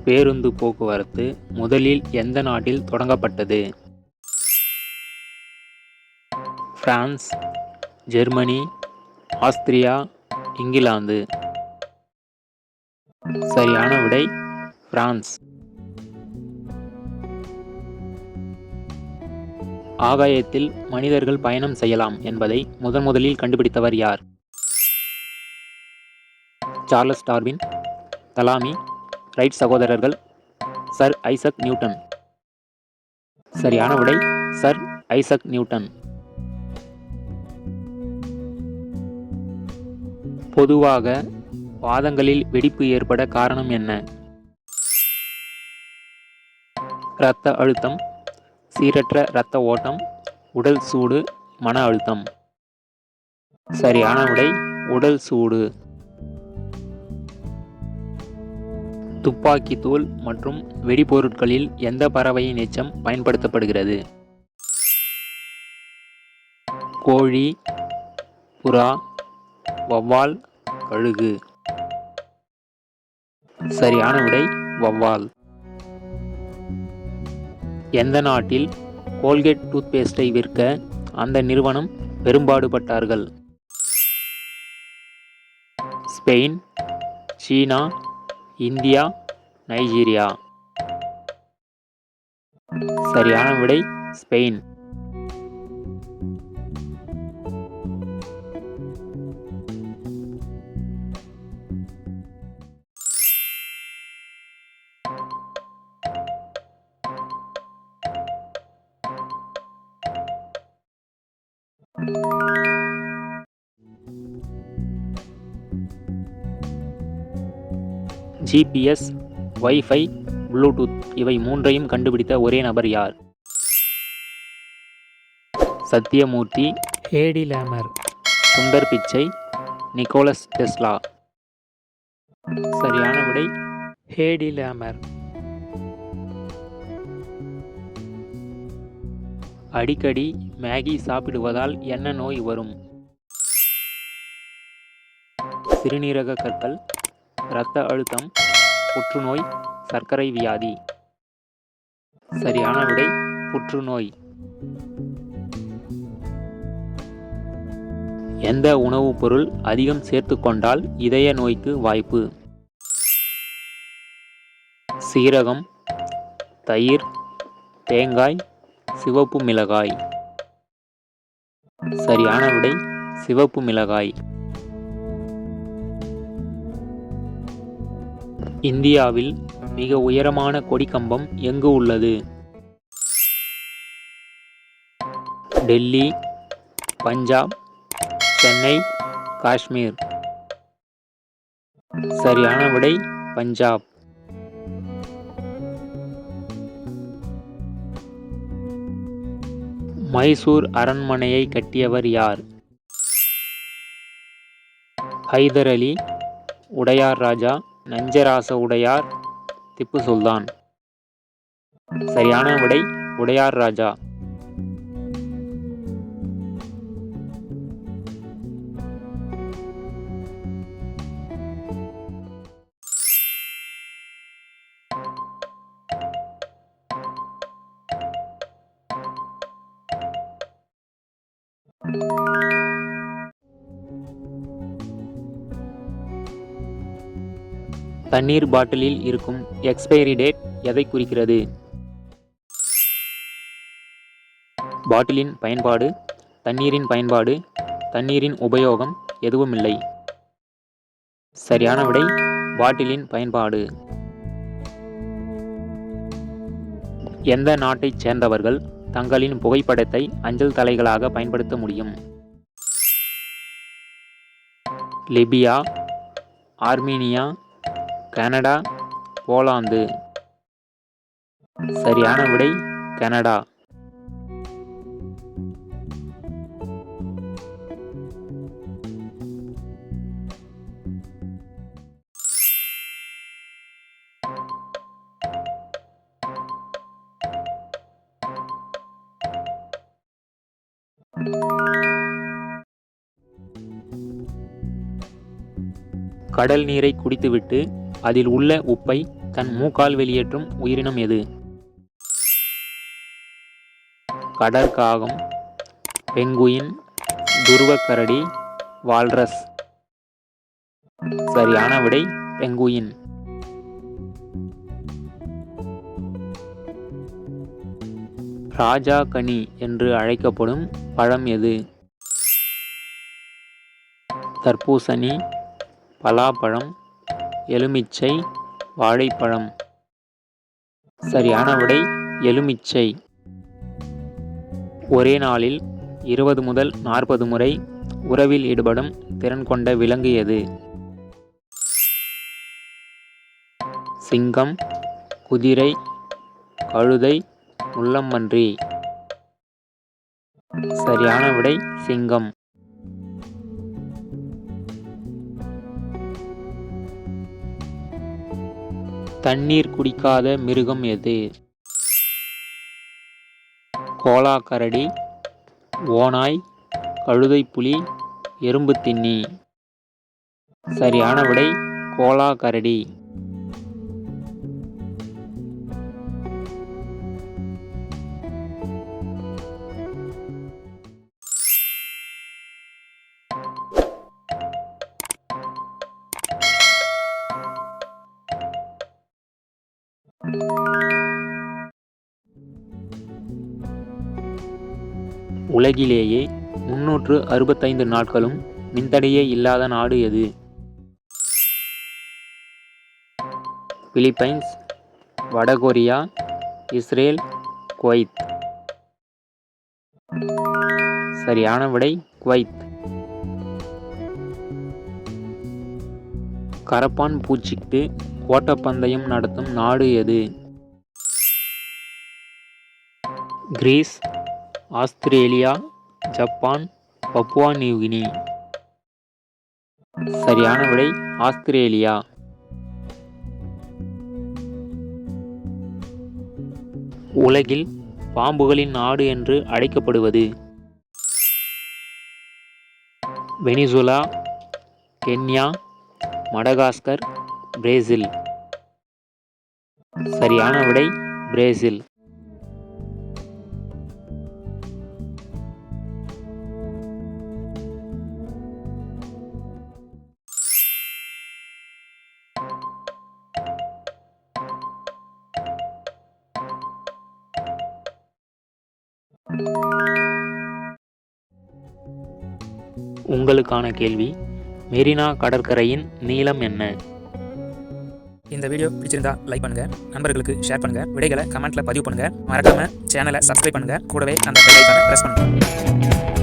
பேருந்து போக்குவரத்து முதலில் எந்த நாட்டில் தொடங்கப்பட்டது? France, Germany, Austria, England. சரியான விடை பிரான்ஸ். ஆகாயத்தில் மனிதர்கள் பயணம் செய்யலாம் என்பதை முதலில் கண்டுபிடித்தவர் யார்? சார்லஸ் டார்வின், தலாமி, ரைட் சகோதரர்கள், சர் ஐசக் நியூட்டன். சரியான விடை சர் ஐசக் நியூட்டன். பொதுவாக பாதங்களில் வெடிப்பு ஏற்பட காரணம் என்ன? இரத்த அழுத்தம், சீரற்ற இரத்த ஓட்டம், உடல் சூடு, மன அழுத்தம். சரியான விடை உடல் சூடு. துப்பாக்கி தூள் மற்றும் வெடிபொருட்களில் எந்த பறவையின் எச்சம் பயன்படுத்தப்படுகிறது? கோழி, புறா, வௌவால், கழுகு. சரியான விடை வௌவால். எந்த நாட்டில் கோல்கேட் டூத்பேஸ்டை விற்க அந்த நிறுவனம் பெரும்பாடுபட்டார்கள்? ஸ்பெயின், சீனா, இந்தியா, நைஜீரியா. சரியான விடை ஸ்பெயின். ஜிபிஎஸ், வைஃபை, ப்ளூடூத் இவை மூன்றையும் கண்டுபிடித்த ஒரே நபர் யார்? Sathyamoorthy, ஹேடி லேமர், Sundar Pichai, Nicolas Tesla. சரியான விடை ஹேடி லேமர். அடிக்கடி மேகி சாப்பிடுவதால் என்ன நோய் வரும்? சிறுநீரக கற்கள், இரத்த அழுத்தம், புற்றுநோய், சர்க்கரை வியாதி. சரியான விடை புற்றுநோய். எந்த உணவுப் பொருள் அதிகம் சேர்த்துக்கொண்டால் இதய நோய்க்கு வாய்ப்பு? சீரகம், தயிர், தேங்காய், சிவப்பு மிளகாய். சரியான விடை சிவப்பு மிளகாய். இந்தியாவில் மிக உயரமான கொடிக்கம்பம் எங்கு உள்ளது? டெல்லி, பஞ்சாப், சென்னை, காஷ்மீர். சரியான விடை பஞ்சாப். மைசூர் அரண்மனையை கட்டியவர் யார்? ஹைதர் அலி, உடையார் ராஜா, நஞ்சராச உடையார், திப்பு சுல்தான். சரியான விடை உடையார் ராஜா. தண்ணீர் பாட்டிலில் இருக்கும் எக்ஸ்பைரி டேட் எதை குறிக்கிறது? பாட்டிலின் பயன்பாடு, தண்ணீரின் பயன்பாடு, தண்ணீரின் உபயோகம், எதுவுமில்லை. சரியான விடை பாட்டிலின் பயன்பாடு. எந்த நாட்டைச் சேர்ந்தவர்கள் தங்களின் புகைப்படத்தை அஞ்சல் தலைகளாக பயன்படுத்த முடியும்? Libya, Armenia, Canada, Poland. சரியான விடை கனடா. கடல் நீரை குடித்துவிட்டு அதில் உள்ள உப்பை தன் மூக்கால் வெளியேற்றும் உயிரினம் எது? கடற்காகம், பெங்குயின், துருவக்கரடி, வால்ரஸ். சரியான விடை பெங்குயின். ராஜா கனி என்று அழைக்கப்படும் பழம் எது? தர்பூசணி, பலாப்பழம், எலுமிச்சை, வாழைப்பழம். சரியான விடை எலுமிச்சை. ஒரே நாளில் 20 முதல் 40 முறை உறவில் ஈடுபடும் திறன் கொண்ட விலங்கு எது? சிங்கம், குதிரை, கழுதை, முள்ளம்பன்றி. சரியான விடை சிங்கம். தண்ணீர் குடிக்காத மிருகம் எது? கோலாக்கரடி, ஓநாய், கழுதைப்புலி, எறும்புத்தின்னி. சரியான விடை கோலாக்கரடி. உலகிலேயே 365 நாட்களும் மின்தடையே இல்லாத நாடு எது? பிலிப்பைன்ஸ், வடகொரியா, இஸ்ரேல், குவைத். சரியான விடை குவைத். கரப்பான் பூச்சிக்கு ஓட்டப்பந்தயம் நடத்தும் நாடு எது? Greece, Australia, Japan, Papua New Guinea. சரியான விடை ஆஸ்திரேலியா. உலகில் பாம்புகளின் நாடு என்று அழைக்கப்படுவது? Venezuela, Kenya, Madagascar, Brazil. சரியான விடை பிரேசில். உங்களுக்கான கேள்வி, மெரினா கடற்கரையின் நீளம் என்ன? இந்த வீடியோ பிடிச்சிருந்தா லைக் பண்ணுங்க, நண்பர்களுக்கு ஷேர் பண்ணுங்க, விடைகளை கமெண்ட்ல பதிவு பண்ணுங்க, மறக்காம சேனலை சப்ஸ்கிரைப் பண்ணுங்க, கூடவே அந்த பெல் ஐகானை பிரஸ் பண்ணுங்க.